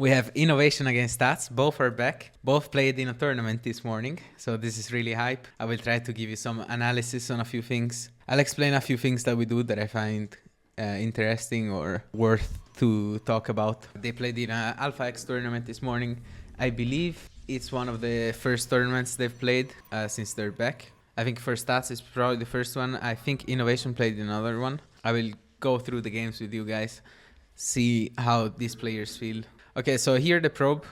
We have innovation against stats. Both are back. Both played in a tournament this morning. So this is really hype. I will try to give you some analysis on a few things. I'll explain a few things that we do that I find interesting or worth to talk about. They played in an Alpha X tournament this morning. I believe it's one of the first tournaments they've played since they're back. I think for stats it's probably the first one. I think innovation played another one. I will go through the games with you guys, see how these players feel. Okay, so here the probe.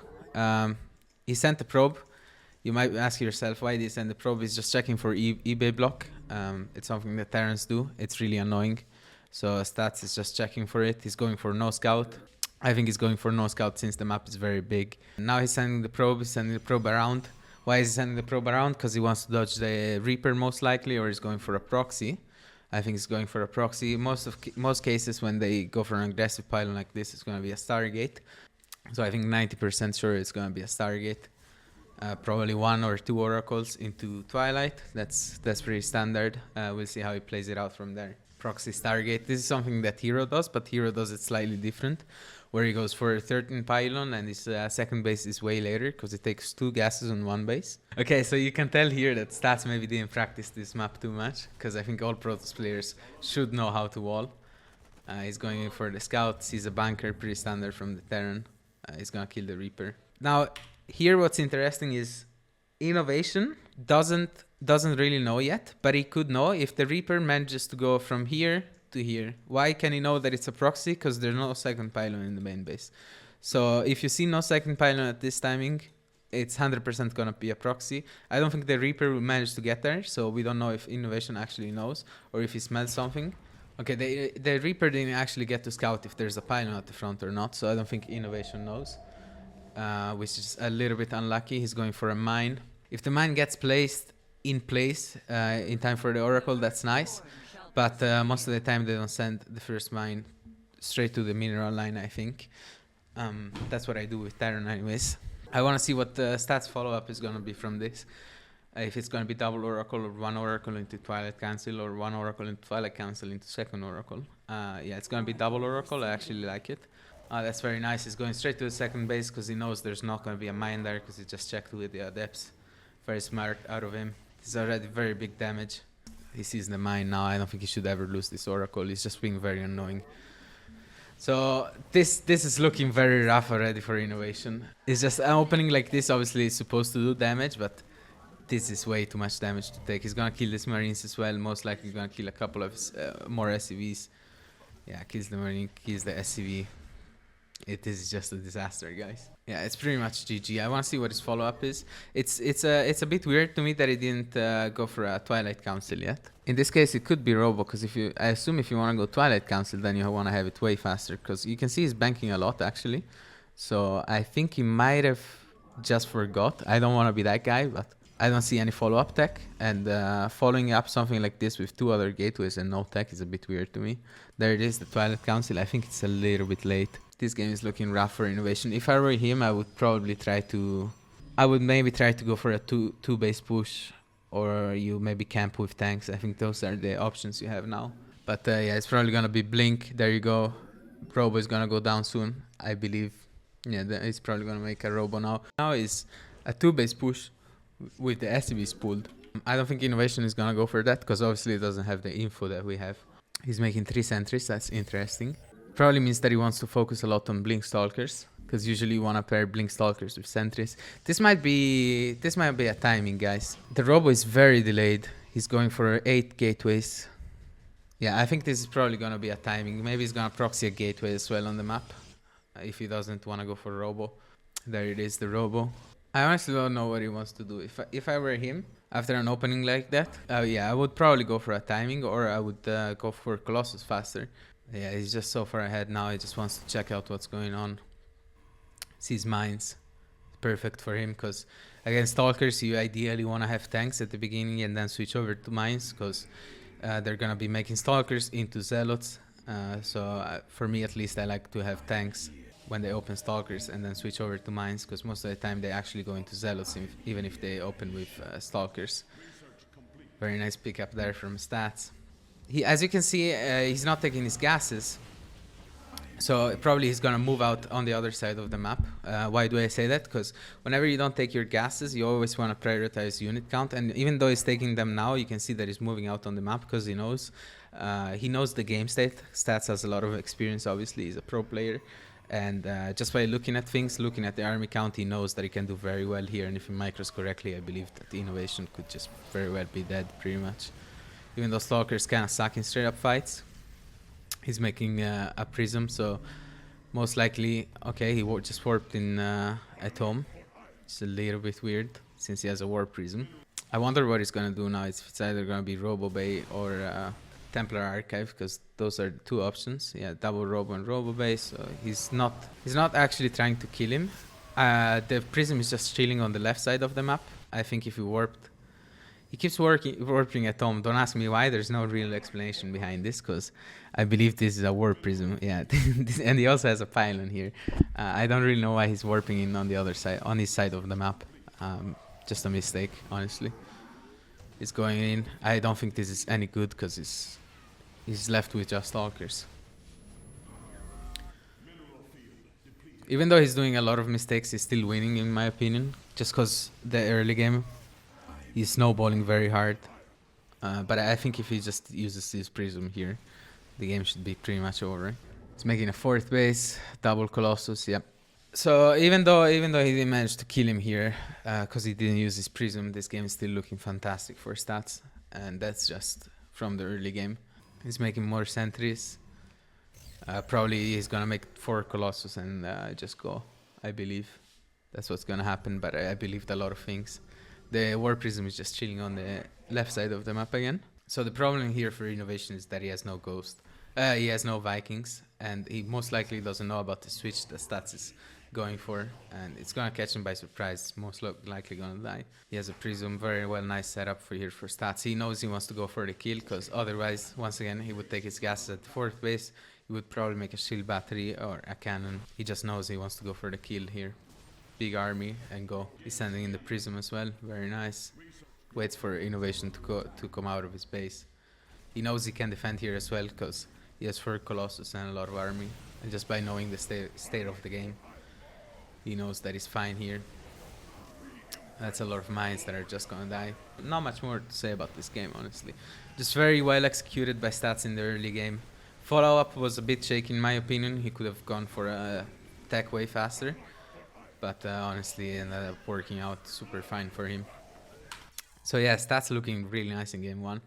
He sent the probe. You might ask yourself why he sent the probe. He's just checking for eBay block. It's something that Terrans do. It's really annoying. So stats is just checking for it. He's going for no scout. I think he's going for no scout since the map is very big. Now he's sending the probe. He's sending the probe around. Why is he sending the probe around? Because he wants to dodge the Reaper most likely, or he's going for a proxy. I think he's going for a proxy. Most cases when they go for an aggressive pylon like this, it's going to be a stargate. So I think 90% sure it's going to be a stargate. Probably 1 or 2 oracles into Twilight. That's pretty standard. We'll see how he plays it out from there. Proxy stargate. This is something that Hero does, but Hero does it slightly different, where he goes for a 13 pylon and his second base is way later because it takes 2 gases on 1 base. Okay, so you can tell here that Stats maybe didn't practice this map too much, because I think all Protoss players should know how to wall. He's going in for the scout, sees a bunker, pretty standard from the Terran. He's gonna kill the Reaper. Now, here what's interesting is innovation doesn't really know yet, but he could know if the Reaper manages to go from here to here. Why can he know that it's a proxy? Because there's no second pylon in the main base. So if you see no second pylon at this timing, it's 100% gonna be a proxy. I don't think the Reaper will manage to get there, so we don't know if innovation actually knows or if he smells something. Okay, the Reaper didn't actually get to scout if there's a pylon at the front or not, so I don't think innovation knows, which is a little bit unlucky. He's going for a mine. If the mine gets placed in place in time for the oracle, that's nice, but most of the time they don't send the first mine straight to the mineral line, I think. That's what I do with Terran anyways. I want to see what the stats follow-up is going to be from this. If it's going to be double oracle or 1 oracle into Twilight Council or 1 oracle into Twilight Council into second oracle. Yeah, it's going to be double oracle. I actually like it. That's very nice. He's going straight to the second base because he knows there's not going to be a mine there because he just checked with the adepts. Very smart out of him. He's already very big damage. He sees the mine now. I don't think he should ever lose this oracle. He's just being very annoying. So this is looking very rough already for innovation. It's just an opening like this obviously is supposed to do damage, but this is way too much damage to take. He's gonna kill these marines as well. Most likely he's gonna kill a couple of more SCVs. Yeah, kills the marine, kills the SCV. It is just a disaster, guys. Yeah, it's pretty much GG. I want to see what his follow-up is. It's a bit weird to me that he didn't go for a Twilight Council yet. In this case, it could be Robo, because I assume if you want to go Twilight Council, then you want to have it way faster, because you can see he's banking a lot, actually. So I think he might have just forgot. I don't want to be that guy, but I don't see any follow-up tech, and following up something like this with 2 other gateways and no tech is a bit weird to me. There it is, the Twilight Council. I think it's a little bit late. This game is looking rough for innovation. If I were him, I would probably maybe try to go for a two base push, or you maybe camp with tanks. I think those are the options you have now. But yeah, it's probably gonna be Blink. There you go. Robo is gonna go down soon, I believe. Yeah, he's probably gonna make a Robo now. Now is a 2 base push with the SCVs pulled. I don't think innovation is gonna go for that, because obviously it doesn't have the info that we have. He's making 3 sentries. That's interesting. Probably means that he wants to focus a lot on Blink Stalkers, because usually you want to pair Blink Stalkers with sentries. This might be a timing, guys. The Robo is very delayed. He's going for 8 gateways. Yeah, I think this is probably going to be a timing. Maybe he's going to proxy a gateway as well on the map, if he doesn't want to go for Robo. There it is, the Robo. I honestly don't know what he wants to do. If I were him, after an opening like that, yeah, I would probably go for a timing, or I would go for Colossus faster. Yeah, he's just so far ahead now. He just wants to check out what's going on. Sees mines. Perfect for him, because against Stalkers, you ideally want to have tanks at the beginning and then switch over to mines, because they're going to be making Stalkers into Zealots. So for me, at least, I like to have tanks when they open Stalkers and then switch over to mines, because most of the time they actually go into Zealots, even if they open with Stalkers. Very nice pickup there from Stats. As you can see, he's not taking his gases. So probably he's gonna move out on the other side of the map. Why do I say that? Because whenever you don't take your gases, you always want to prioritize unit count. And even though he's taking them now, you can see that he's moving out on the map because he knows the game stats, has a lot of experience. Obviously, he's a pro player, and just by looking at things, looking at the army count, he knows that he can do very well here. And if he micros correctly, I believe that the innovation could just very well be dead, pretty much. Even though Stalkers kind of suck in straight up fights, he's making a prism, so most likely, okay, he just warped in at home. It's a little bit weird since he has a warp prism. I wonder what he's gonna do now. It's either gonna be Robo Bay or Templar Archive, because those are two options. Yeah, double Robo and Robo Bay. So he's not actually trying to kill him. The prism is just chilling on the left side of the map. I think if he warped, he keeps warping at home. Don't ask me why. There's no real explanation behind this, because I believe this is a warp prism. Yeah, and he also has a pylon here. I don't really know why he's warping in on the other side, on his side of the map. Just a mistake, honestly. He's going in. I don't think this is any good because he's left with just Stalkers. Even though he's doing a lot of mistakes, he's still winning, in my opinion, just because the early game, he's snowballing very hard. But I think if he just uses this prism here, the game should be pretty much over. He's making a 4th base, double Colossus, yeah. So even though he didn't manage to kill him here, because he didn't use his prism, this game is still looking fantastic for stats. And that's just from the early game. He's making more sentries. Probably he's gonna make 4 Colossus and just go, I believe. That's what's gonna happen, but I believed a lot of things. The War Prism is just chilling on the left side of the map again. So the problem here for Innovation is that he has no Ghost. He has no Vikings, and he most likely doesn't know about the switch the stats is going for, and it's gonna catch him by surprise. Most likely gonna die. He has a Prism, very well, nice setup for here for stats. He knows he wants to go for the kill, because otherwise, once again, he would take his gases at the 4th base. He would probably make a shield battery or a cannon. He just knows he wants to go for the kill here. Big army and go. He's sending in the Prism as well, very nice. Waits for Innovation to come out of his base. He knows he can defend here as well, because he has 4 Colossus and a lot of army. And just by knowing the state of the game, he knows that he's fine here. That's a lot of mines that are just gonna die. Not much more to say about this game, honestly. Just very well executed by stats in the early game. Follow-up was a bit shaky in my opinion. He could have gone for a tech way faster. But honestly, it ended up working out super fine for him. So yeah, stats looking really nice in game 1.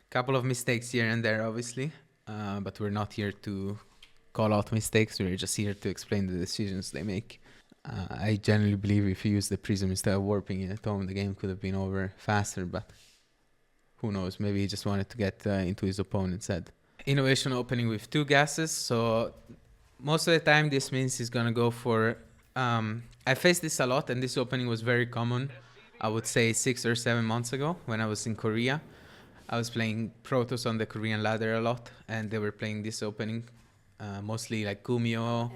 Couple of mistakes here and there, obviously. But we're not here to call out mistakes. We're just here to explain the decisions they make. I generally believe if he used the Prism instead of warping it at home, the game could have been over faster. But who knows? Maybe he just wanted to get into his opponent's head. Innovation opening with 2 gases. So most of the time, this means he's going to go for... I faced this a lot, and this opening was very common, I would say 6 or 7 months ago when I was in Korea. I was playing Protoss on the Korean ladder a lot, and they were playing this opening, mostly like Kumio,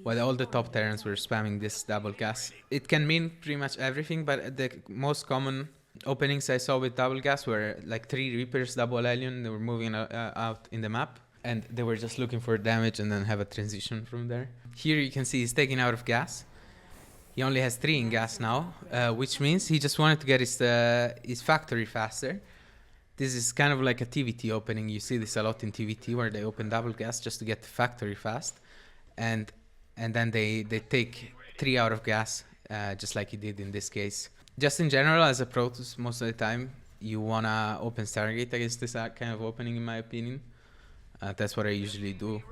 while all the top Terrans were spamming this double gas. It can mean pretty much everything, but the most common openings I saw with double gas were like 3 Reapers, double Alien. They were moving out in the map, and they were just looking for damage and then have a transition from there. Here you can see he's taking out of gas. He only has 3 in gas now, which means he just wanted to get his factory faster. This is kind of like a TVT opening. You see this a lot in TVT where they open double gas just to get the factory fast. And then they take 3 out of gas, just like he did in this case. Just in general, as a Protoss, most of the time, you want to open Stargate against this kind of opening, in my opinion. That's what I usually do.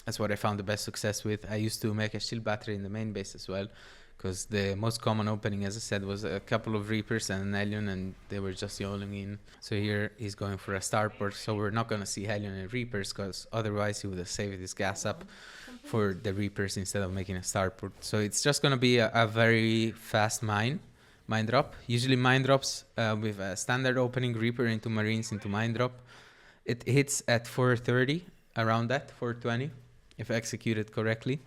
That's what I found the best success with. I used to make a shield battery in the main base as well, because the most common opening, as I said, was a couple of Reapers and an Hellion, and they were just yolling in. So here he's going for a starport, so we're not going to see Hellion and Reapers, because otherwise he would have saved his gas up for the Reapers instead of making a starport. So it's just going to be a very fast mine drop. Usually mine drops with a standard opening Reaper into Marines into mine drop. It hits at 430, around that, 420, if executed correctly.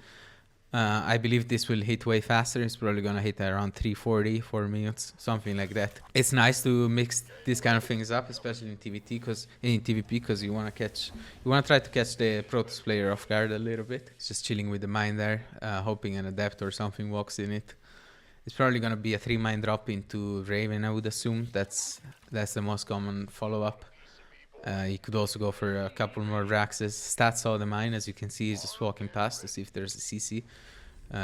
I believe this will hit way faster. It's probably gonna hit around 340, 4 minutes, something like that. It's nice to mix these kind of things up, especially in TVP, because you wanna try to catch the Protoss player off guard a little bit. It's just chilling with the mine there, hoping an adept or something walks in it. It's probably gonna be a 3 mine drop into Raven, I would assume. That's the most common follow-up. You could also go for a couple more Raxes. Stats saw the mine, as you can see, he's just walking past to see if there's a CC.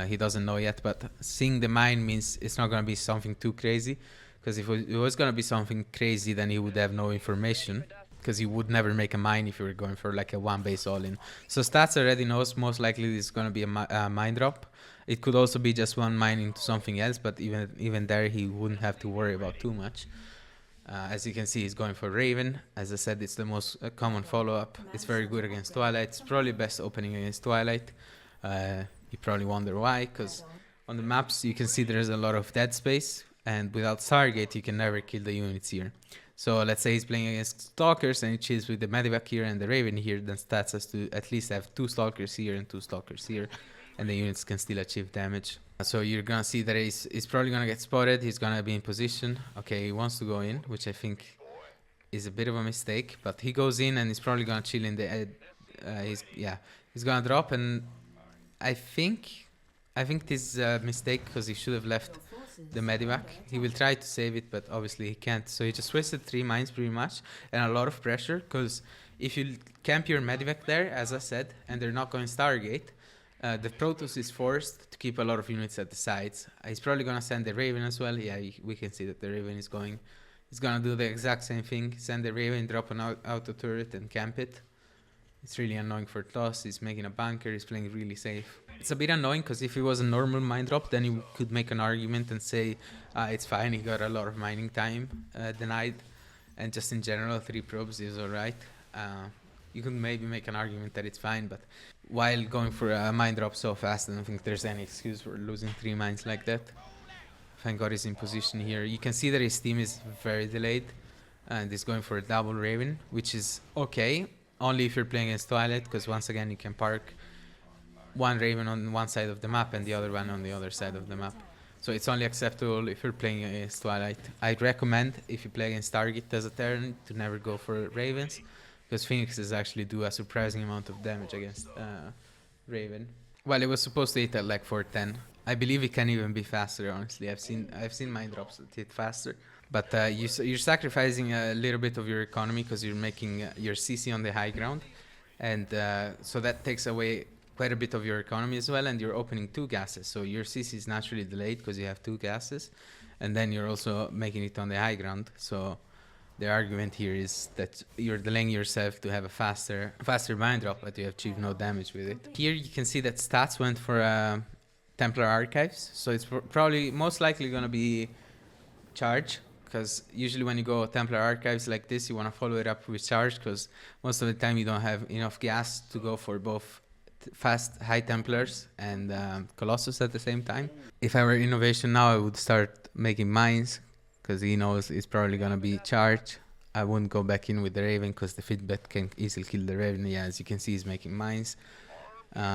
He doesn't know yet, but seeing the mine means it's not going to be something too crazy. Because if it was going to be something crazy, then he would have no information. Because he would never make a mine if you were going for like a one base all-in. So Stats already knows most likely this is going to be a mine drop. It could also be just one mine into something else, but even there he wouldn't have to worry about too much. As you can see, he's going for Raven. As I said, it's the most common follow-up. It's very good against Twilight. It's probably best opening against Twilight. You probably wonder why, because on the maps you can see there's a lot of dead space, and without Stargate you can never kill the units here. So let's say he's playing against Stalkers and he chills with the Medivac here and the Raven here, then Stats has to at least have 2 Stalkers here and 2 Stalkers here, and the units can still achieve damage. So you're gonna see that he's probably gonna get spotted. He's gonna be in position. Okay, he wants to go in, which I think is a bit of a mistake. But he goes in and he's probably gonna chill in the. He's gonna drop, and I think this is a mistake because he should have left the Medivac. He will try to save it, but obviously he can't. So he just wasted 3 mines pretty much and a lot of pressure. Because if you camp your Medivac there, as I said, and they're not going Stargate. The Protoss is forced to keep a lot of units at the sides. He's probably gonna send the Raven as well. Yeah, we can see that the Raven is going. He's gonna do the exact same thing. Send the Raven, drop an auto turret, and camp it. It's really annoying for Toss. He's making a bunker. He's playing really safe. It's a bit annoying because if it was a normal mine drop, then you could make an argument and say it's fine. He got a lot of mining time denied, and just in general, 3 probes is alright. You could maybe make an argument that it's fine, but while going for a mine drop so fast, I don't think there's any excuse for losing 3 mines like that. Thank God he's in position here. You can see that his team is very delayed, and he's going for a double Raven, which is okay, only if you're playing against Twilight, because once again you can park one Raven on one side of the map and the other one on the other side of the map. So it's only acceptable if you're playing against Twilight. I'd recommend, if you play against Target as a Terran, to never go for Ravens, because Phoenixes actually do a surprising amount of damage against Raven. Well, it was supposed to hit at like 410. I believe it can even be faster, honestly. I've seen mine drops that hit faster. But you're sacrificing a little bit of your economy because you're making your CC on the high ground. And so that takes away quite a bit of your economy as well. And you're opening 2 gases. So your CC is naturally delayed because you have 2 gases. And then you're also making it on the high ground. So the argument here is that you're delaying yourself to have a faster mine drop, but you achieve no damage with it. Here you can see that Stats went for Templar Archives, so it's probably most likely going to be Charge, because usually when you go Templar Archives like this, you want to follow it up with Charge, because most of the time you don't have enough gas to go for both fast high Templars and Colossus at the same time. If I were Innovation now, I would start making mines, because he knows it's probably going to be Charge. I wouldn't go back in with the Raven because the Fitbit can easily kill the Raven. Yeah, as you can see, he's making mines.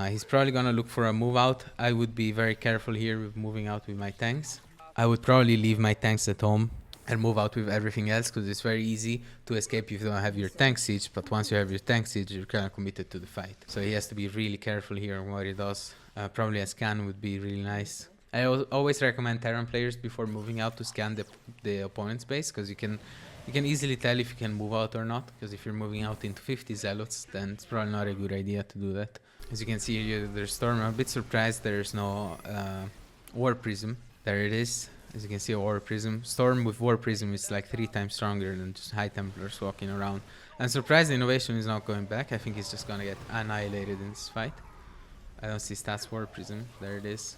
He's probably going to look for a move out. I would be very careful here with moving out with my tanks. I would probably leave my tanks at home and move out with everything else, because it's very easy to escape if you don't have your tank siege. But once you have your tank siege, you're kind of committed to the fight. So he has to be really careful here on what he does. Probably a scan would be really nice. I always recommend Terran players before moving out to scan the opponent's base, because you can easily tell if you can move out or not. Because if you're moving out into 50 zealots, then it's probably not a good idea to do that. As you can see here, there's Storm. I'm a bit surprised there's no War Prism. There it is. As you can see, a War Prism. Storm with War Prism is like 3 times stronger than just High Templars walking around. I'm surprised Innovation is not going back. I think he's just gonna get annihilated in this fight. I don't see Stats War Prism. There it is.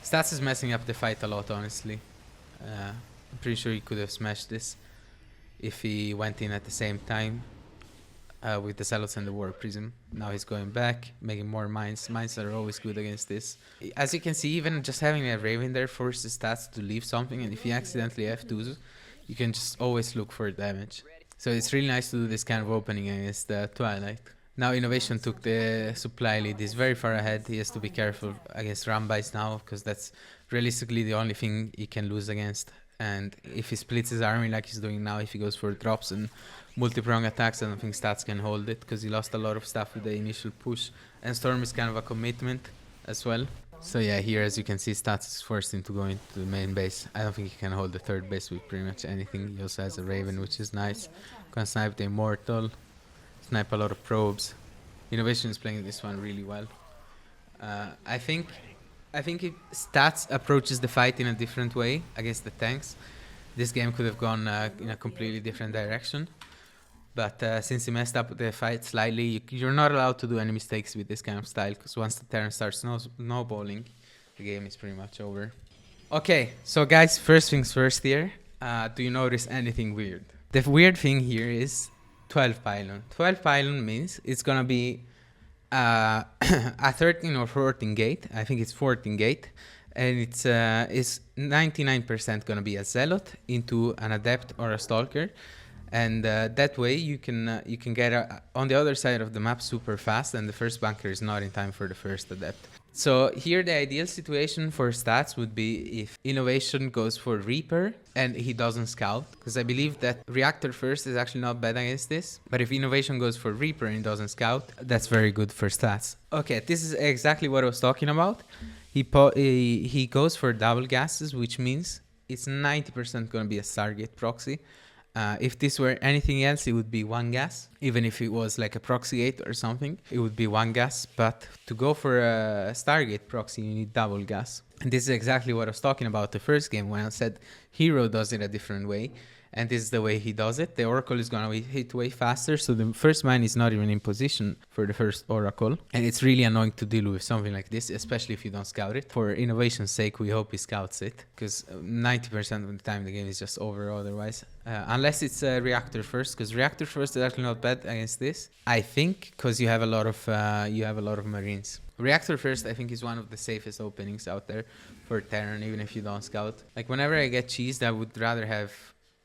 Stats is messing up the fight a lot, honestly. I'm pretty sure he could have smashed this if he went in at the same time with the Zealots and the War Prism. Now he's going back, making more mines. Mines are always good against this. As you can see, even just having a Raven there forces Stats to leave something, and if he accidentally F2s, you can just always look for damage. So it's really nice to do this kind of opening against Twilight. Now Innovation took the supply lead. He's very far ahead. He has to be careful against Rambites now, because that's realistically the only thing he can lose against. And if he splits his army like he's doing now, if he goes for drops and multi-prong attacks, I don't think Stats can hold it, because he lost a lot of stuff with the initial push. And Storm is kind of a commitment as well. So yeah, here as you can see, Stats is forced into going to the main base. I don't think he can hold the third base with pretty much anything. He also has a Raven, which is nice. Can snipe the Immortal, snipe a lot of probes. Innovation is playing this one really well. I think if Stats approaches the fight in a different way against the tanks, this game could have gone in a completely different direction. But since he messed up the fight slightly, you're not allowed to do any mistakes with this kind of style, because once the Terran starts snowballing, the game is pretty much over. Okay, so guys, first things first here. Do you notice anything weird? The weird thing here is 12 pylon. 12 pylon means it's gonna be a 13 or 14 gate. I think it's 14 gate. And it's 99% gonna be a Zealot into an Adept or a Stalker. And that way you can get on the other side of the map super fast, and the first bunker is not in time for the first Adept. So here the ideal situation for Stats would be if Innovation goes for Reaper and he doesn't scout, because I believe that Reactor first is actually not bad against this. But if Innovation goes for Reaper and he doesn't scout, that's very good for Stats. Okay, this is exactly what I was talking about. He goes for double gases, which means it's 90% going to be a Stargate proxy. If this were anything else, it would be one gas. Even if it was like a proxy gate or something, it would be one gas. But to go for a Stargate proxy, you need double gas. And this is exactly what I was talking about the first game when I said Hero does it a different way. And this is the way he does it. The Oracle is going to hit way faster, so the first mine is not even in position for the first Oracle. And it's really annoying to deal with something like this, especially if you don't scout it. For innovation's sake, we hope he scouts it, because 90% of the time the game is just over otherwise. Unless it's a Reactor first, because Reactor first is actually not bad against this. I think, because you have a lot of Marines. Reactor first, I think, is one of the safest openings out there for Terran, even if you don't scout. Like, whenever I get cheesed, I would rather have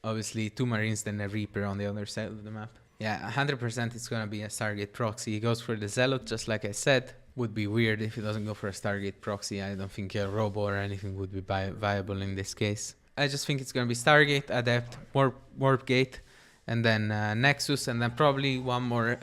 obviously 2 Marines than a Reaper on the other side of the map. Yeah, 100% it's gonna be a Stargate proxy. He goes for the Zealot, just like I said. Would be weird if he doesn't go for a Stargate proxy. I don't think a Robo or anything would be viable in this case. I just think it's gonna be Stargate, Adept, Warp Gate, and then Nexus, and then probably one more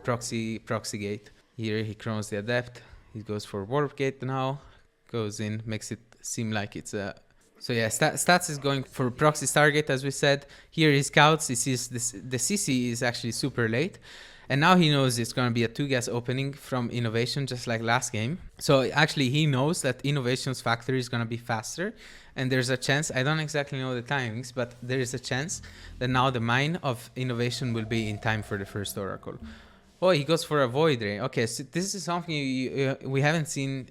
proxy gate. Here he chronos the Adept. He goes for Warp Gate now. Goes in, makes it seem like it's a... So yeah, Stats is going for proxy Stargate, as we said. Here he scouts, he sees this, the CC is actually super late. And now he knows it's going to be a 2-gas opening from Innovation, just like last game. So actually he knows that Innovation's factory is going to be faster. And there's a chance, I don't exactly know the timings, but there is a chance that now the mine of Innovation will be in time for the first Oracle. Oh, he goes for a Void Ray. Okay, so this is something we haven't seen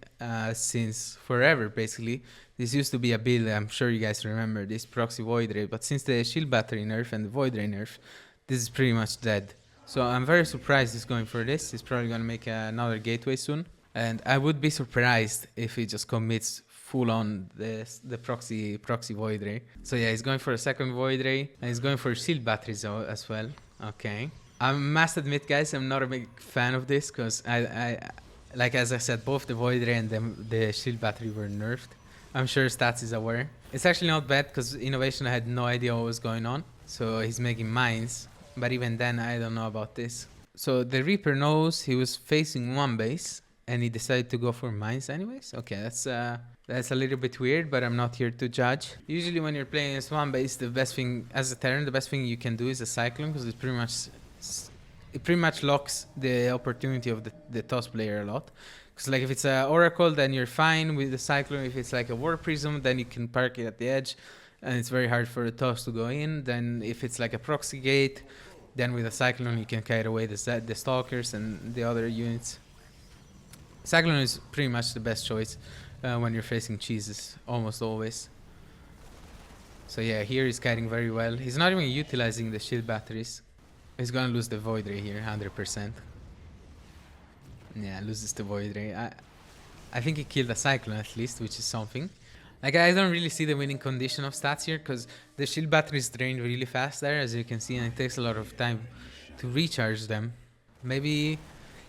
since forever, basically. This used to be a build, I'm sure you guys remember this, Proxy Void Ray, but since the Shield Battery nerf and the Void Ray nerf, this is pretty much dead. So I'm very surprised he's going for this. He's probably going to make another gateway soon. And I would be surprised if he just commits full on the proxy Void Ray. So yeah, he's going for a second Void Ray, and he's going for Shield Batteries as well. Okay. I must admit, guys, I'm not a big fan of this, because I like, as I said, both the Void Ray and the Shield Battery were nerfed. I'm sure Stats is aware. It's actually not bad, because Innovation had no idea what was going on. So he's making mines. But even then, I don't know about this. So the Reaper knows he was facing one base, and he decided to go for mines anyways. Okay, that's a little bit weird, but I'm not here to judge. Usually when you're playing as one base, the best thing, as a Terran, the best thing you can do is a Cyclone, because it pretty much locks the opportunity of the toss player a lot. Because like if it's an Oracle, then you're fine with the Cyclone. If it's like a War Prism, then you can park it at the edge, and it's very hard for the toss to go in. Then if it's like a Proxy Gate, then with a Cyclone you can carry away the Stalkers and the other units. Cyclone is pretty much the best choice when you're facing cheeses, almost always. So yeah, here he's kiting very well. He's not even utilizing the Shield Batteries. He's gonna lose the Void Ray here, 100%. Yeah, loses the Void Ray. I think he killed a Cyclone at least, which is something. Like, I don't really see the winning condition of Stats here, because the Shield Battery is drained really fast there, as you can see, and it takes a lot of time to recharge them. Maybe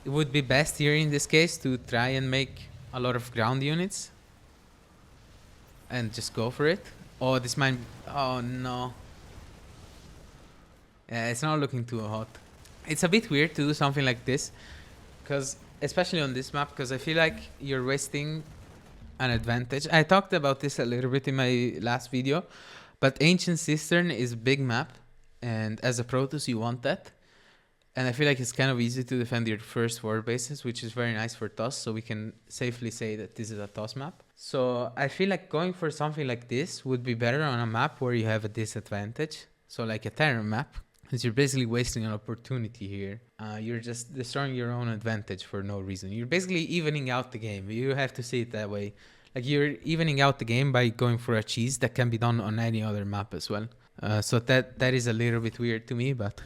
it would be best here in this case to try and make a lot of ground units and just go for it. Oh, this might... Oh, no. Yeah, it's not looking too hot. It's a bit weird to do something like this, because especially on this map, because I feel like you're wasting an advantage. I talked about this a little bit in my last video, but Ancient Cistern is a big map, and as a Protoss you want that. And I feel like it's kind of easy to defend your first war bases, which is very nice for TOS, so we can safely say that this is a TOS map. So I feel like going for something like this would be better on a map where you have a disadvantage. So like a Terran map, because you're basically wasting an opportunity here. You're just destroying your own advantage for no reason. You're basically evening out the game. You have to see it that way. Like you're evening out the game by going for a cheese that can be done on any other map as well. So that is a little bit weird to me, but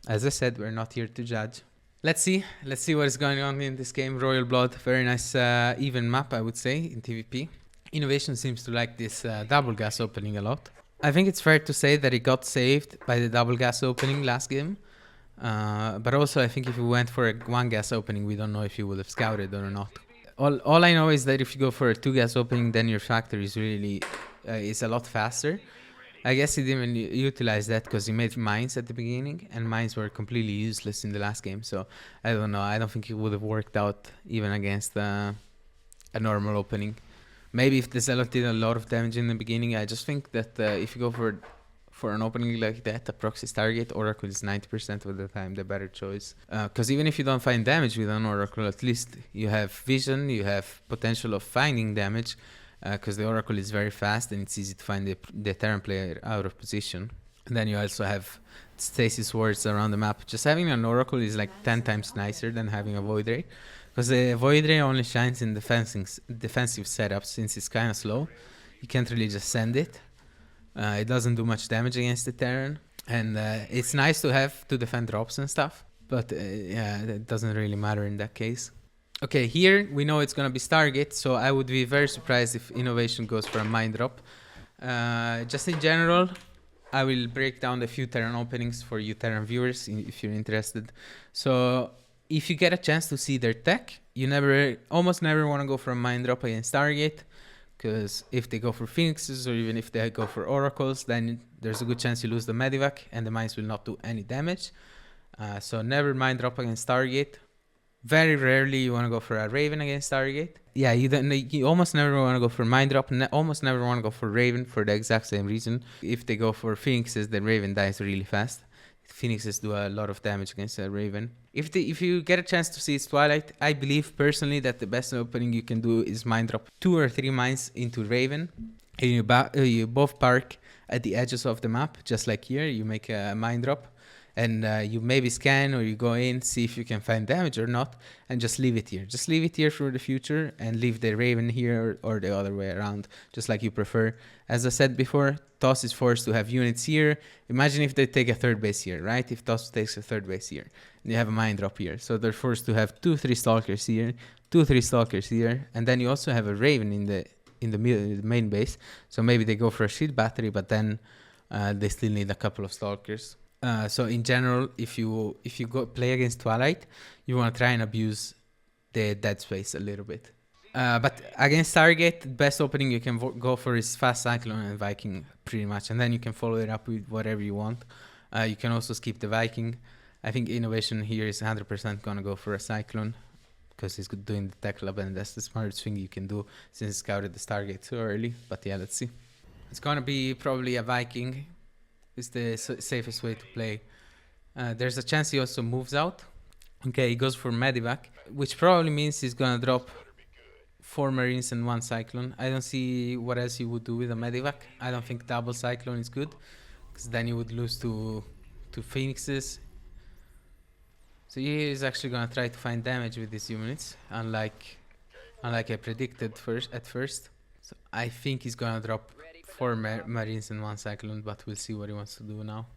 as I said, we're not here to judge. Let's see what is going on in this game. Royal Blood, very nice even map, I would say, in TVP. Innovation seems to like this double gas opening a lot. I think it's fair to say that it got saved by the double gas opening last game. But also, I think if you went for a one gas opening, we don't know if you would have scouted or not. All I know is that if you go for a two gas opening, then your factory is really is a lot faster. I guess he didn't even utilize that because he made mines at the beginning, and mines were completely useless in the last game. So I don't know. I don't think it would have worked out even against a normal opening. Maybe if the Zealot did a lot of damage in the beginning, I just think that if you go for an opening like that, a Proxy Stargate, Oracle is 90% of the time the better choice. Because even if you don't find damage with an Oracle, at least you have vision, you have potential of finding damage. Because the Oracle is very fast and it's easy to find the Terran player out of position. And then you also have stasis wards around the map. Just having an Oracle is like 10 times nicer than having a Void Ray. Because the Void Ray only shines in defensive setups since it's kind of slow. You can't really just send it. It doesn't do much damage against the Terran. And it's nice to have to defend drops and stuff. But yeah, it doesn't really matter in that case. Okay, here we know it's gonna be Stargate, so I would be very surprised if Innovation goes for a mine drop. Just in general, I will break down a few Terran openings for you Terran viewers if you're interested. So if you get a chance to see their tech, you almost never want to go for a mine drop against Stargate, because if they go for Phoenixes or even if they go for Oracles, then there's a good chance you lose the Medivac and the mines will not do any damage. So never mine drop against Stargate. Very rarely you want to go for a Raven against Stargate. Yeah, you almost never want to go for Mind Drop, almost never want to go for Raven for the exact same reason. If they go for Phoenixes, then Raven dies really fast. Phoenixes do a lot of damage against a Raven. If you get a chance to see its Twilight, I believe personally that the best opening you can do is Mind Drop 2 or 3 mines into Raven. And you both park at the edges of the map, just like here. You make a Mind Drop. And you maybe scan or you go in, see if you can find damage or not, and just leave it here. Just leave it here for the future and leave the Raven here or the other way around, just like you prefer. As I said before, TOS is forced to have units here. Imagine if they take a third base here, right? If TOS takes a third base here, and you have a mine drop here. So they're forced to have 2-3 Stalkers here, 2-3 Stalkers here, and then you also have a Raven in the main base. So maybe they go for a shield battery, but then they still need a couple of Stalkers. So in general, if you go play against Twilight, you want to try and abuse the dead space a little bit. But against Stargate, the best opening you can go for is Fast Cyclone and Viking, pretty much. And then you can follow it up with whatever you want. You can also skip the Viking. I think Innovation here is 100% going to go for a Cyclone, because he's doing the Tech Lab, and that's the smartest thing you can do since he scouted the Stargate too early. But yeah, let's see. It's going to be probably a Viking. Is the safest way to play. There's a chance he also moves out. Okay, he goes for Medivac, which probably means he's gonna drop 4 Marines and 1 Cyclone. I don't see what else you would do with a Medivac. I don't think double Cyclone is good, because then you would lose to Phoenixes. So he is actually gonna try to find damage with these units, unlike I predicted at first. So I think he's gonna drop 4 Marines and 1 Cyclone, but we'll see what he wants to do now.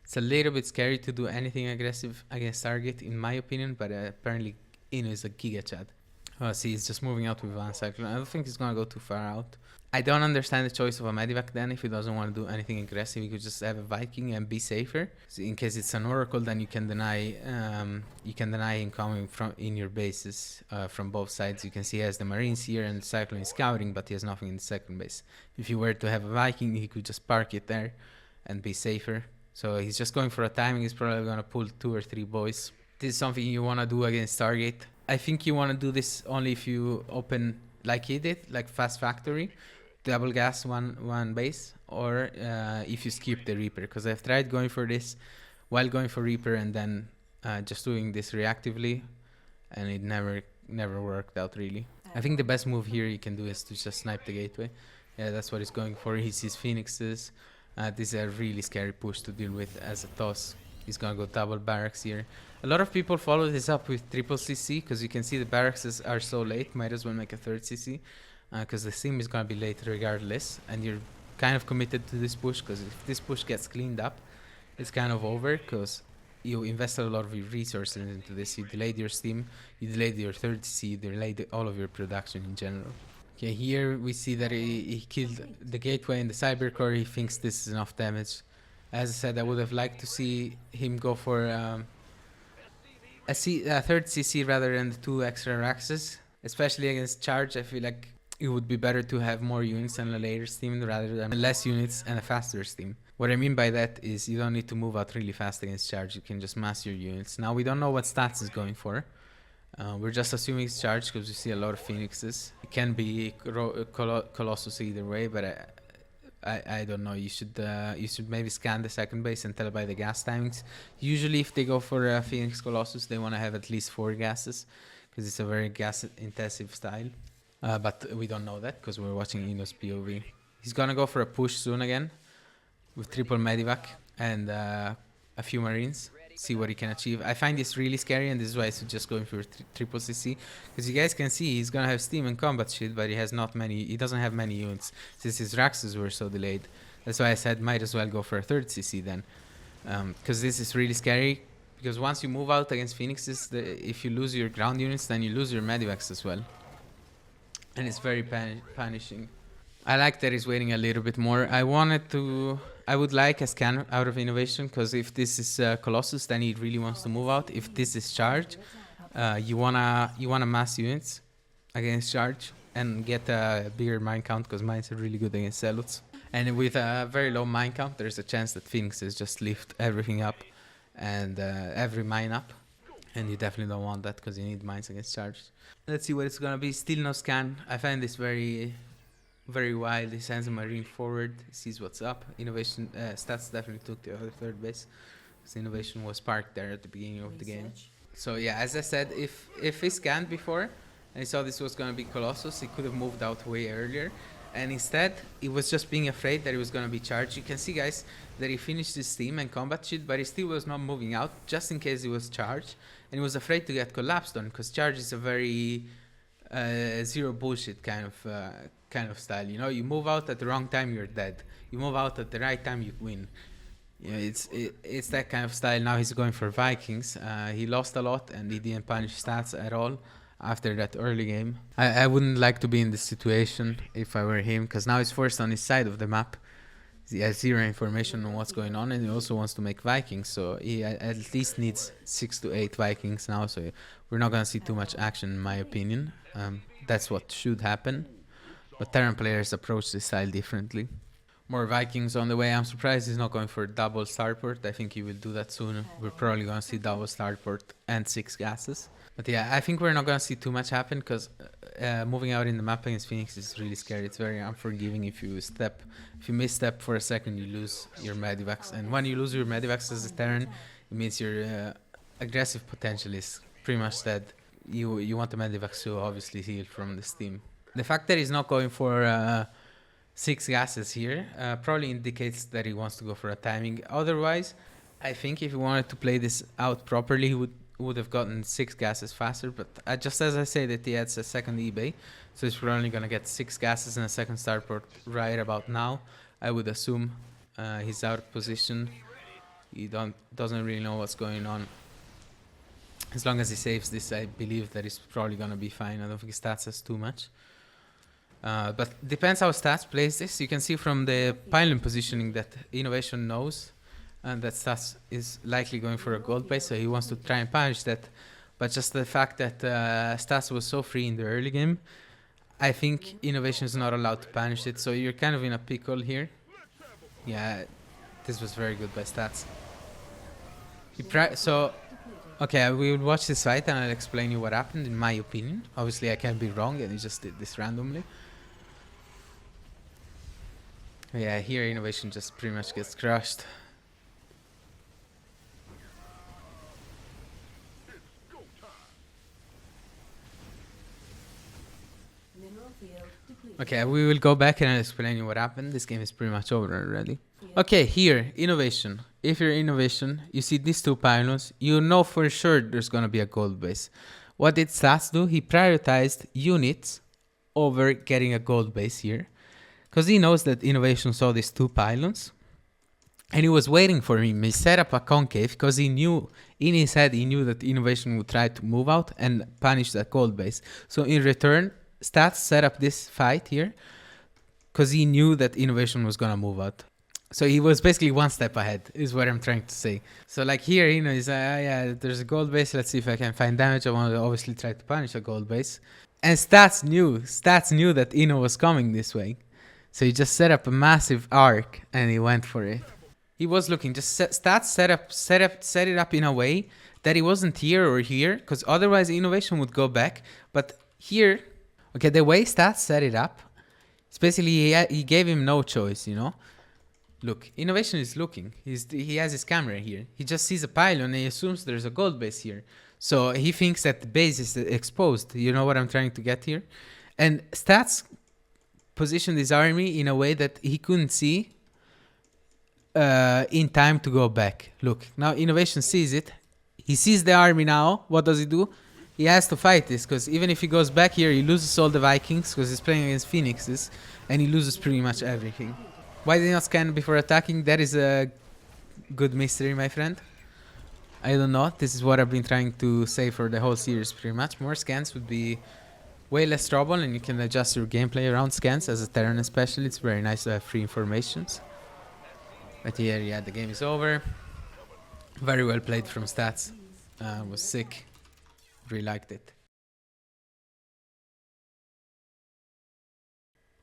It's a little bit scary to do anything aggressive against Stargate, in my opinion, but apparently Inu is a Giga Chad. See, he's just moving out with one cyclone. I don't think he's gonna go too far out. I don't understand the choice of a medivac then. If he doesn't want to do anything aggressive, he could just have a Viking and be safer. So in case it's an Oracle, then you can deny him coming from in your bases from both sides. You can see he has the Marines here and the Cyclone is scouting, but he has nothing in the second base. If you were to have a Viking, he could just park it there and be safer. So he's just going for a timing. He's probably gonna pull 2 or 3 boys. This is something you wanna do against Stargate. I think you wanna do this only if you open like he did, like Fast Factory, double gas one base, or if you skip the Reaper, because I've tried going for this while going for Reaper and then just doing this reactively, and it never worked out really. I think the best move here you can do is to just snipe the gateway. Yeah, that's what he's going for. He sees Phoenixes. This is a really scary push to deal with as a toss. He's gonna go double barracks here. A lot of people follow this up with triple CC because you can see the barracks are so late. Might as well make a third CC because the sim is gonna be late regardless, and you're kind of committed to this push, because if this push gets cleaned up, it's kind of over because you invested a lot of your resources into this. You delayed your steam, you delayed your third CC, you delayed all of your production in general. Okay, here we see that he killed the gateway and the cyber core. He thinks this is enough damage. As I said, I would have liked to see him go for a third CC rather than the 2 extra Raxes. Especially against charge, I feel like it would be better to have more units and a later steam rather than less units and a faster steam. What I mean by that is you don't need to move out really fast against charge. You can just mass your units. Now we don't know what stats is going for. We're just assuming it's charged because we see a lot of Phoenixes. It can be Colossus either way, but I don't know. You should maybe scan the second base and tell by the gas timings. Usually if they go for a Phoenix Colossus, they want to have at least 4 gases because it's a very gas intensive style. But we don't know that because we're watching Eno's POV. He's gonna go for a push soon again with triple medivac and a few Marines. See what he can achieve. I find this really scary, and this is why I suggest going for triple CC, because you guys can see he's gonna have steam and combat shield, but he doesn't have many units since his Raxes were so delayed. That's why I said might as well go for a third CC then, because this is really scary. Because once you move out against Phoenixes, if you lose your ground units, then you lose your medivacs as well, and it's very punishing. I like that he's waiting a little bit more. I would like a scan out of innovation, because if this is Colossus, then he really wants to move out. If this is charge, you wanna mass units against charge and get a bigger mine count, because mines are really good against zealots. And with a very low mine count, there's a chance that Phoenixes just lift everything up and every mine up, and you definitely don't want that because you need mines against charge. Let's see what it's gonna be. Still no scan. I find this very wild. He sends a Marine forward, sees what's up. Innovation stats definitely took the other third base, because innovation was parked there at the beginning of the game. So yeah, as I said, if he scanned before and he saw this was gonna be Colossus, he could have moved out way earlier. And instead, he was just being afraid that he was gonna be charged. You can see, guys, that he finished his steam and combat shield, but he still was not moving out, just in case he was charged. And he was afraid to get collapsed on, because charge is a very zero bullshit kind of style. You know, you move out at the wrong time, you're dead. You move out at the right time, you win. You know, it's that kind of style. Now he's going for Vikings. He lost a lot and he didn't punish stats at all after that early game. I wouldn't like to be in this situation if I were him, because now he's forced on his side of the map. He has zero information on what's going on, and he also wants to make Vikings, so he at least needs 6 to 8 Vikings now, so we're not going to see too much action in my opinion. That's what should happen, but Terran players approach this style differently. More Vikings on the way. I'm surprised he's not going for double starport. I think he will do that soon. We're probably going to see double starport and 6 gases. But yeah, I think we're not going to see too much happen, because moving out in the map against Phoenix is really scary. It's very unforgiving. If you misstep for a second, you lose your medivacs. And when you lose your medivacs as a Terran, it means your aggressive potential is pretty much dead. You want the medivacs to obviously heal from the steam. The fact that he's not going for 6 gases here probably indicates that he wants to go for a timing. Otherwise, I think if he wanted to play this out properly, he would have gotten 6 gases faster. But just as I say that he adds a second eBay, so he's probably going to get 6 gases and a second starport right about now. I would assume he's out of position. He doesn't really know what's going on. As long as he saves this, I believe that he's probably gonna be fine. I don't think stats has too much. But depends how stats plays this. You can see from the pylon positioning that innovation knows, and that stats is likely going for a gold base, so he wants to try and punish that. But just the fact that stats was so free in the early game, I think innovation is not allowed to punish it. So you're kind of in a pickle here. Yeah, this was very good by stats. So, okay, we will watch this fight and I'll explain you what happened in my opinion. Obviously, I can be wrong, and he just did this randomly. Yeah, here innovation just pretty much gets crushed. Okay, we will go back and I'll explain you what happened. This game is pretty much over already. Okay, here, innovation. If you're innovation, you see these two pylons, you know for sure there's gonna be a gold base. What did stats do? He prioritized units over getting a gold base here, because he knows that innovation saw these two pylons and he was waiting for him. He set up a concave because he knew, in his head, he knew that innovation would try to move out and punish that gold base. So in return, stats set up this fight here because he knew that innovation was gonna move out. So he was basically one step ahead, is what I'm trying to say. So like here, you know, he's like, yeah, there's a gold base. Let's see if I can find damage. I want to obviously try to punish a gold base. And stats knew that Ino was coming this way. So he just set up a massive arc and he went for it. He was looking, stats set it up in a way that he wasn't here or here, because otherwise innovation would go back. But here, okay, the way stats set it up, it's basically he gave him no choice, you know. Look, innovation is looking. He has his camera here. He just sees a pylon and he assumes there's a gold base here. So he thinks that the base is exposed. You know what I'm trying to get here? And stats positioned his army in a way that he couldn't see in time to go back. Look, now innovation sees it. He sees the army now. What does he do? He has to fight this, because even if he goes back here, he loses all the Vikings because he's playing against Phoenixes and he loses pretty much everything. Why did he not scan before attacking? That is a good mystery, my friend. I don't know. This is what I've been trying to say for the whole series, pretty much. More scans would be way less trouble, and you can adjust your gameplay around scans. As a Terran especially, it's very nice to have free informations. But here, yeah, the game is over. Very well played from stats. Was sick. Really liked it.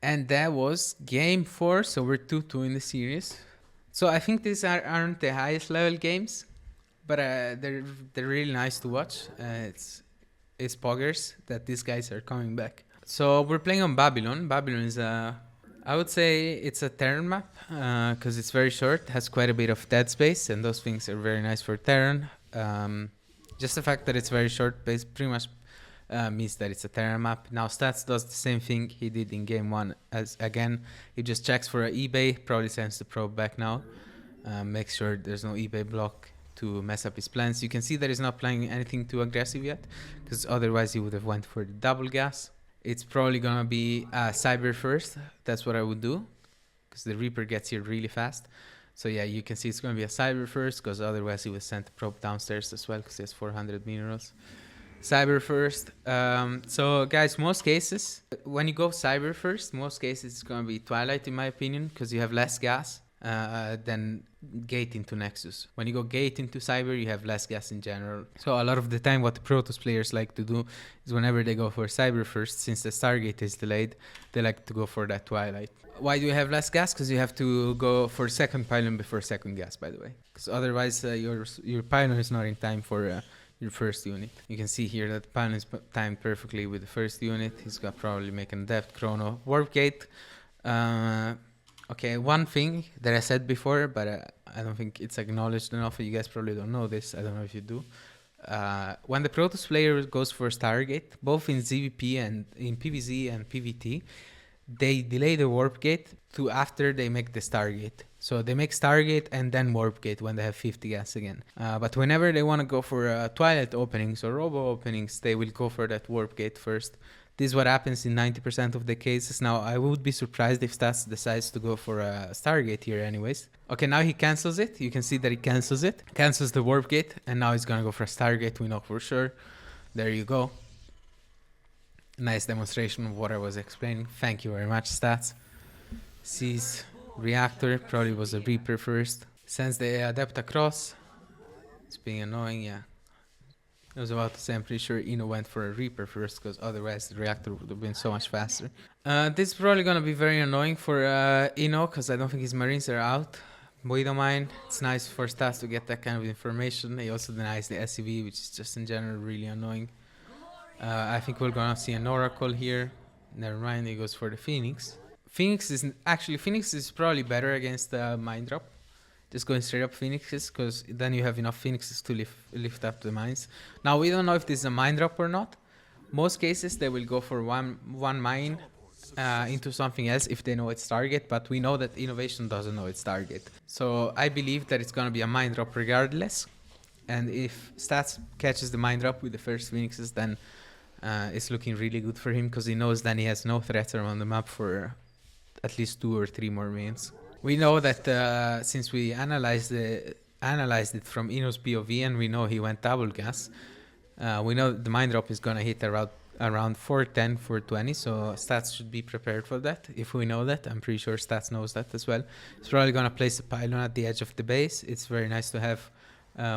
And that was game 4, so we're 2-2 in the series. So I think these aren't the highest level games, but they're really nice to watch. It's poggers that these guys are coming back. So we're playing on Babylon. Babylon is I would say it's a Terran map, because it's very short, has quite a bit of dead space, and those things are very nice for Terran. Just the fact that it's very short base pretty much means that it's a Terran map. Now stats does the same thing he did in game 1. As again, he just checks for an eBay, probably sends the probe back now. Makes sure there's no eBay block to mess up his plans. You can see that he's not playing anything too aggressive yet, because otherwise he would have went for the double gas. It's probably gonna be Cyber first. That's what I would do, because the Reaper gets here really fast. So yeah, you can see it's gonna be a Cyber first, because otherwise he would send the probe downstairs as well, because he has 400 minerals. Cyber first. So guys, most cases, when you go Cyber first, most cases it's gonna be Twilight in my opinion, because you have less gas than Gate into Nexus. When you go Gate into Cyber, you have less gas in general. So a lot of the time what the Protoss players like to do is whenever they go for Cyber first, since the Stargate is delayed, they like to go for that Twilight. Why do you have less gas? Because you have to go for second pylon before second gas, by the way. Because otherwise your pylon is not in time for your first unit. You can see here that the pylon is timed perfectly with the first unit. He's got probably making a depth chrono warp gate. Okay, one thing that I said before, but I don't think it's acknowledged enough. You guys probably don't know this. I don't know if you do. When the Protoss player goes for Stargate, both in ZVP and in PvZ and PvT, they delay the warp gate to after they make the Stargate. So they make Stargate and then warp gate when they have 50 gas again. But whenever they want to go for Twilight openings or Robo openings, they will go for that warp gate first This is what happens in 90% of the cases. Now, I would be surprised if Stats decides to go for a Stargate here anyways. Okay, now he cancels it. You can see that he cancels it. Cancels the Warp Gate, and now he's going to go for a Stargate, we know for sure. There you go. Nice demonstration of what I was explaining. Thank you very much, Stats. Sees Reactor, probably was a Reaper first. Sends the Adept across. It's being annoying, yeah. I was about to say, I'm pretty sure Eno went for a Reaper first, because otherwise the Reactor would have been so much faster. This is probably going to be very annoying for Eno, because I don't think his Marines are out. We don't mind. It's nice for Stats to get that kind of information. He also denies the SCV, which is just in general really annoying. I think we're going to see an Oracle here. Never mind, he goes for the Phoenix. Phoenix is probably better against the Mind Drop. Just going straight up Phoenixes, because then you have enough Phoenixes to lift up the mines. Now, we don't know if this is a Mind Drop or not. Most cases, they will go for one mine into something else if they know it's target, but we know that Innovation doesn't know it's target. So I believe that it's going to be a Mind Drop regardless. And if Stats catches the Mind Drop with the first Phoenixes, then it's looking really good for him, because he knows then he has no threats around the map for at least 2 or 3 more mains. We know that since we analyzed it from Eno's POV, and we know he went double gas, we know the Mind Drop is going to hit around 410, 420, so Stats should be prepared for that. If we know that, I'm pretty sure Stats knows that as well. He's probably going to place a pylon at the edge of the base. It's very nice to have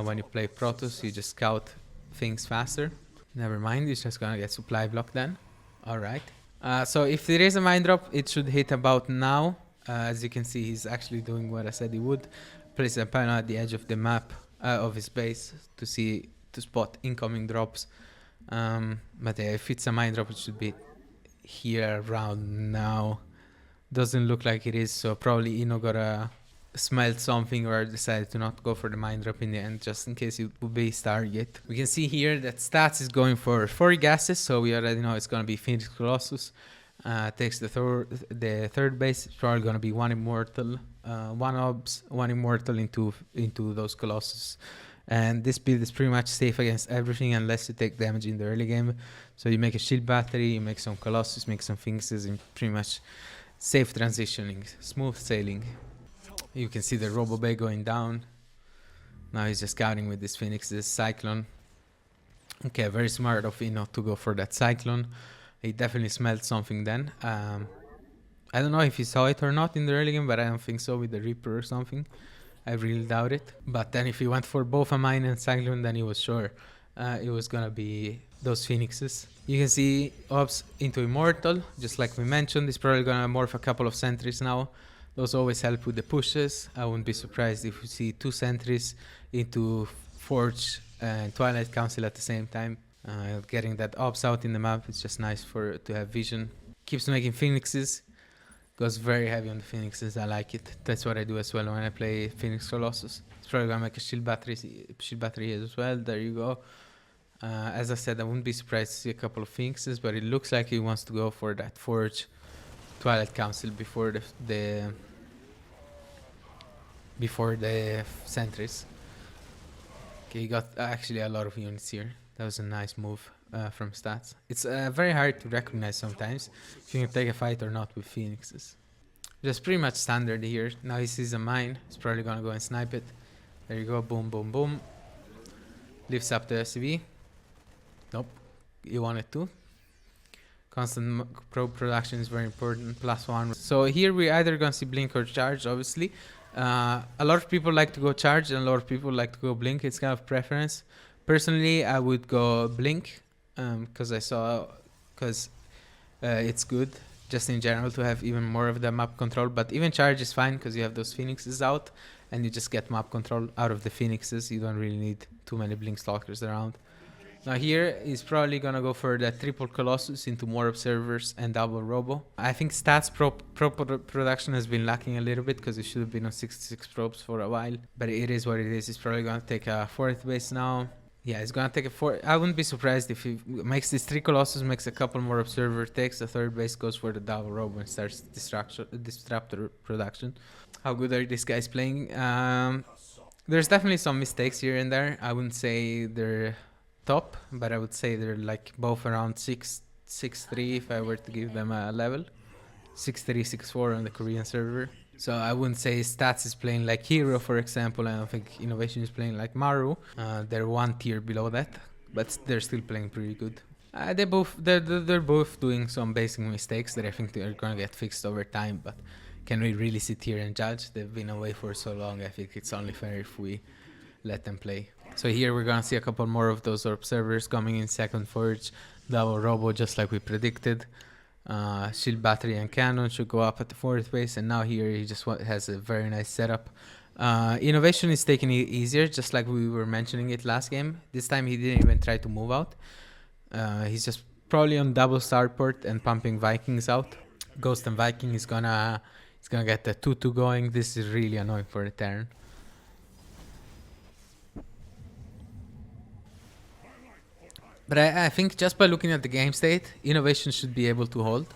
when you play Protoss, you just scout things faster. Never mind, he's just going to get supply block then. Alright. So if there is a Mind Drop, it should hit about now. As you can see, he's actually doing what I said he would. Place a pylon at the edge of the map of his base to spot incoming drops. But yeah, if it's a Mind Drop, it should be here around now. Doesn't look like it is, so probably Eno gotta smelled something or decided to not go for the Mind Drop in the end, just in case it would be Stargate. We can see here that Stats is going for 4 gases, so we already know it's gonna be Phoenix Colossus. Takes the third base. It's probably gonna be 1 Immortal, 1 Obs, 1 Immortal into those Colossus. And this build is pretty much safe against everything unless you take damage in the early game. So you make a shield battery, you make some Colossus, make some Phoenixes, and pretty much safe transitioning, smooth sailing. You can see the Robo Bay going down. Now he's just scouting with this Phoenix, this Cyclone. Okay, very smart of Eno to go for that Cyclone. He definitely smelled something then. I don't know if he saw it or not in the early game, but I don't think so with the Reaper or something. I really doubt it. But then if he went for both a Mine and Cyclone, then he was sure it was gonna be those Phoenixes. You can see Ops into Immortal, just like we mentioned. He's probably gonna morph a couple of sentries now. Those always help with the pushes. I wouldn't be surprised if we see 2 sentries into Forge and Twilight Council at the same time. Getting that Ops out in the map is just nice to have vision. Keeps making Phoenixes. Goes very heavy on the Phoenixes. I like it. That's what I do as well when I play Phoenix Colossus. It's probably gonna make a shield battery here as well. There you go. As I said, I wouldn't be surprised to see a couple of Phoenixes, but it looks like he wants to go for that Forge Twilight Council before the sentries. Okay, you got actually a lot of units here. That was a nice move from Stats. It's very hard to recognize sometimes if you can take a fight or not with Phoenixes. Just pretty much standard here. Now he sees a mine. He's probably gonna go and snipe it. There you go. Boom, boom, boom. Lifts up the SCV. Nope. You wanted to. Constant probe production is very important. +1. So here we're either gonna see blink or charge, obviously. A lot of people like to go charge and a lot of people like to go blink. It's kind of preference. Personally, I would go blink because it's good just in general to have even more of the map control. But even charge is fine because you have those Phoenixes out and you just get map control out of the Phoenixes. You don't really need too many blink stalkers around. Now here he's probably gonna go for that triple Colossus into more observers and double Robo. I think Stats production has been lacking a little bit because it should have been on 66 probes for a while. But it is what it is. He's probably gonna take a 4th base now. Yeah, he's gonna take a 4. I wouldn't be surprised if he makes this 3 Colossus, makes a couple more observer, takes the 3rd base, goes for the double Robo and starts disruptor production. How good are these guys playing? There's definitely some mistakes here and there. I wouldn't say they're top, but I would say they're like both around 6 6-3 if I were to give them a level. 6-3, 6-4 on the Korean server. So I wouldn't say Stats is playing like Hero, for example. I don't think Innovation is playing like Maru. They're one tier below that, but they're still playing pretty good. They're both doing some basic mistakes that I think they're gonna get fixed over time. But can we really sit here and judge? They've been away for so long. I think it's only fair if we let them play. So here we're gonna see a couple more of those observers coming in second forge. Double Robo, just like we predicted. Shield battery and cannon should go up at the fourth base, and now here he just has a very nice setup. Innovation is taking it easier, just like we were mentioning it last game. This time he didn't even try to move out. He's just probably on double starport and pumping Vikings out. Ghost and Viking is gonna get the 2-2 going. This is really annoying for the Terran. But I think just by looking at the game state, Innovation should be able to hold.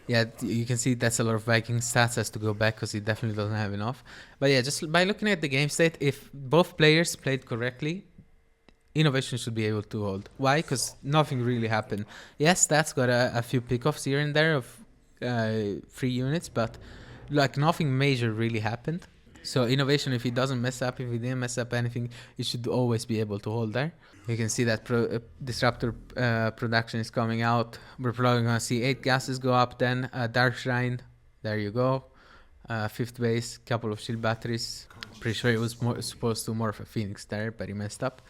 Yeah, you can see that's a lot of Viking stats, has to go back because he definitely doesn't have enough. But yeah, just by looking at the game state, if both players played correctly, Innovation should be able to hold. Why? Because nothing really happened. Yes, Stats got a few pickoffs here and there of 3 units, but like nothing major really happened. So Innovation, if he doesn't mess up, if he didn't mess up anything, he should always be able to hold there. You can see that Disruptor production is coming out. We're probably going to see 8 gases go up then. Dark Shrine, there you go. 5th base, couple of shield batteries. Pretty sure it was supposed to morph a Phoenix there, but he messed up.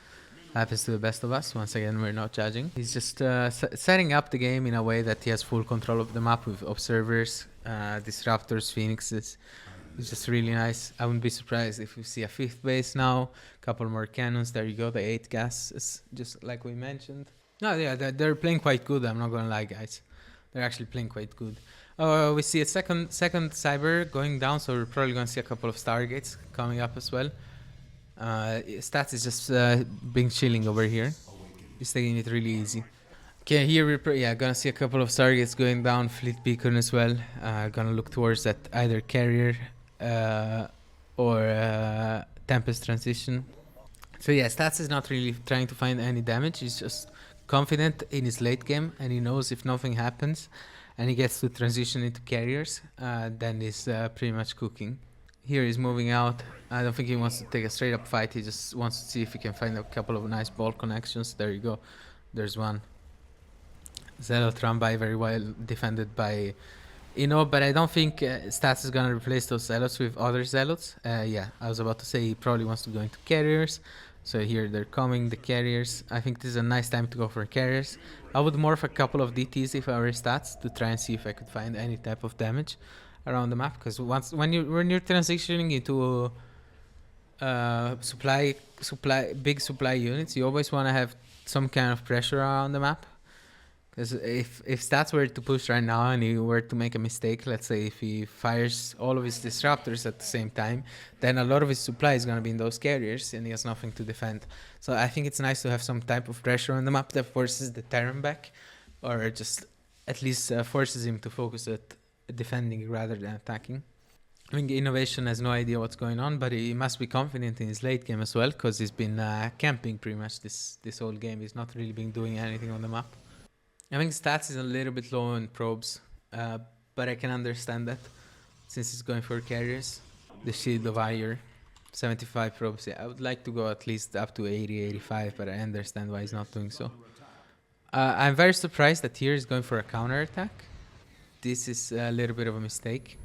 Happens to the best of us. Once again, we're not judging. He's just setting up the game in a way that he has full control of the map with observers, disruptors, phoenixes. It's just really nice. I wouldn't be surprised if we see a 5th base now. Couple more cannons. There you go. The 8 gases, just like we mentioned. No, yeah, they're playing quite good. I'm not gonna lie, guys. They're actually playing quite good. We see a second cyber going down, so we're probably gonna see a couple of stargates coming up as well. Stats is just being chilling over here. He's taking it really easy. Okay, here we're gonna see a couple of stargates going down. Fleet beacon as well. Gonna look towards that either carrier or Tempest transition. So yeah, Stats is not really trying to find any damage. He's just confident in his late game, and he knows if nothing happens and he gets to transition into carriers, then he's pretty much cooking. Here he's moving out. I don't think he wants to take a straight up fight. He just wants to see if he can find a couple of nice ball connections. There you go. There's one. Zealot run by, very well defended by but I don't think Stats is gonna replace those Zealots with other Zealots. Yeah, I was about to say he probably wants to go into carriers. So here they're coming, the carriers. I think this is a nice time to go for carriers. I would morph a couple of DTs if I were Stats to try and see if I could find any type of damage around the map. Because when you're transitioning into big supply units, you always want to have some kind of pressure around the map. Because if Stats were to push right now and he were to make a mistake, let's say if he fires all of his disruptors at the same time, then a lot of his supply is going to be in those carriers and he has nothing to defend. So I think it's nice to have some type of pressure on the map that forces the Terran back, or just at least forces him to focus at defending rather than attacking. I think Innovation has no idea what's going on, but he must be confident in his late game as well, because he's been camping pretty much this whole game. He's not really been doing anything on the map. I think Stats is a little bit low on probes, but I can understand that since he's going for carriers. The Shield of Ire, 75 probes. Yeah, I would like to go at least up to 80, 85, but I understand why he's not doing so. I'm very surprised that here he's going for a counter attack. This is a little bit of a mistake.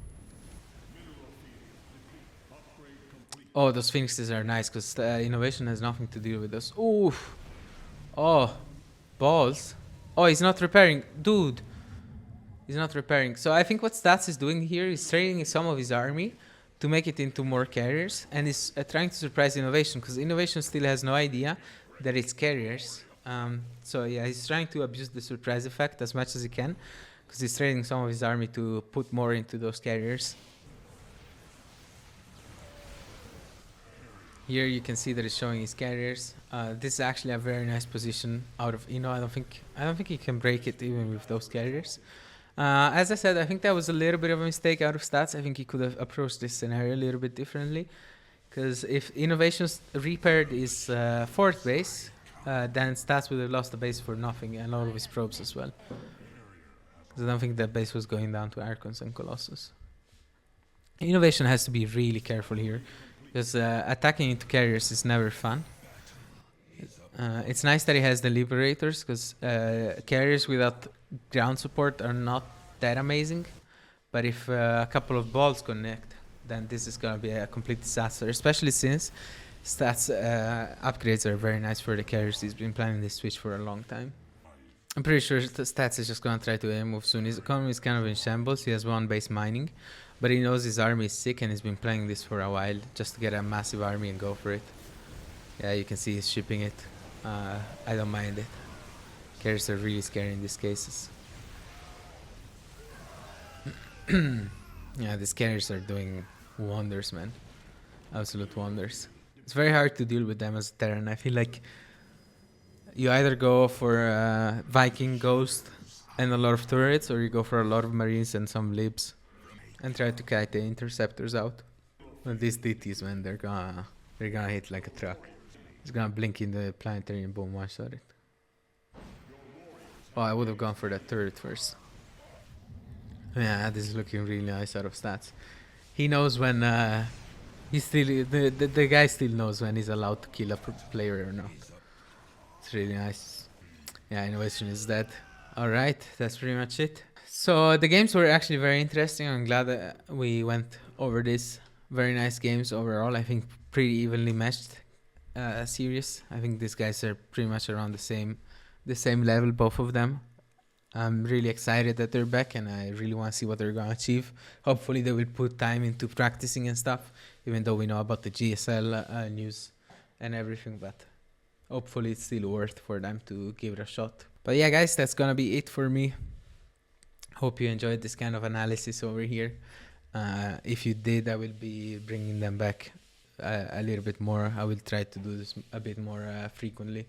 Oh, those Phoenixes are nice because Innovation has nothing to do with those. Oof! Oh, balls. Oh, he's not repairing. Dude. He's not repairing. So I think what Stats is doing here is trading some of his army to make it into more carriers. And is trying to surprise Innovation, because Innovation still has no idea that it's carriers. So yeah, he's trying to abuse the surprise effect as much as he can, because he's trading some of his army to put more into those carriers. Here you can see that it's showing his carriers. This is actually a very nice position out of I don't think he can break it even with those carriers. As I said, I think that was a little bit of a mistake out of Stats. I think he could have approached this scenario a little bit differently, because if Innovations repaired his 4th base, then Stats would have lost the base for nothing and all of his probes as well. Because I don't think that base was going down to Archons and Colossus. Innovation has to be really careful here, because attacking into carriers is never fun. It's nice that he has the Liberators, because carriers without ground support are not that amazing. But if a couple of balls connect, then this is going to be a complete disaster, especially since Stats upgrades are very nice for the carriers. He's been planning this switch for a long time. I'm pretty sure Stats is just going to try to move soon. His economy is kind of in shambles. He has one base mining, but he knows his army is sick and he's been playing this for a while just to get a massive army and go for it. Yeah, you can see he's shipping it. I don't mind it. Carriers are really scary in these cases. Yeah, these carriers are doing wonders, man. Absolute wonders. It's very hard to deal with them as a Terran. I feel like you either go for Viking Ghost and a lot of turrets, or you go for a lot of Marines and some Libs and try to kite the interceptors out. And these DTs, man, they're gonna hit like a truck. It's gonna blink in the planetary and boom, one-shot it. Oh, I would have gone for that turret first. Yeah, this is looking really nice out of Stats. He knows when he's still the guy still knows when he's allowed to kill a player or not. It's really nice. Yeah, innovation is dead. All right, that's pretty much it. So the games were actually very interesting. I'm glad that we went over this. Very nice games overall. I think pretty evenly matched series. I think these guys are pretty much around the same level, both of them. I'm really excited that they're back, and I really want to see what they're going to achieve. Hopefully they will put time into practicing and stuff, even though we know about the GSL news and everything, but hopefully it's still worth for them to give it a shot. But yeah, guys, that's going to be it for me. Hope you enjoyed this kind of analysis over here. If you did, I will be bringing them back a little bit more. I will try to do this a bit more frequently.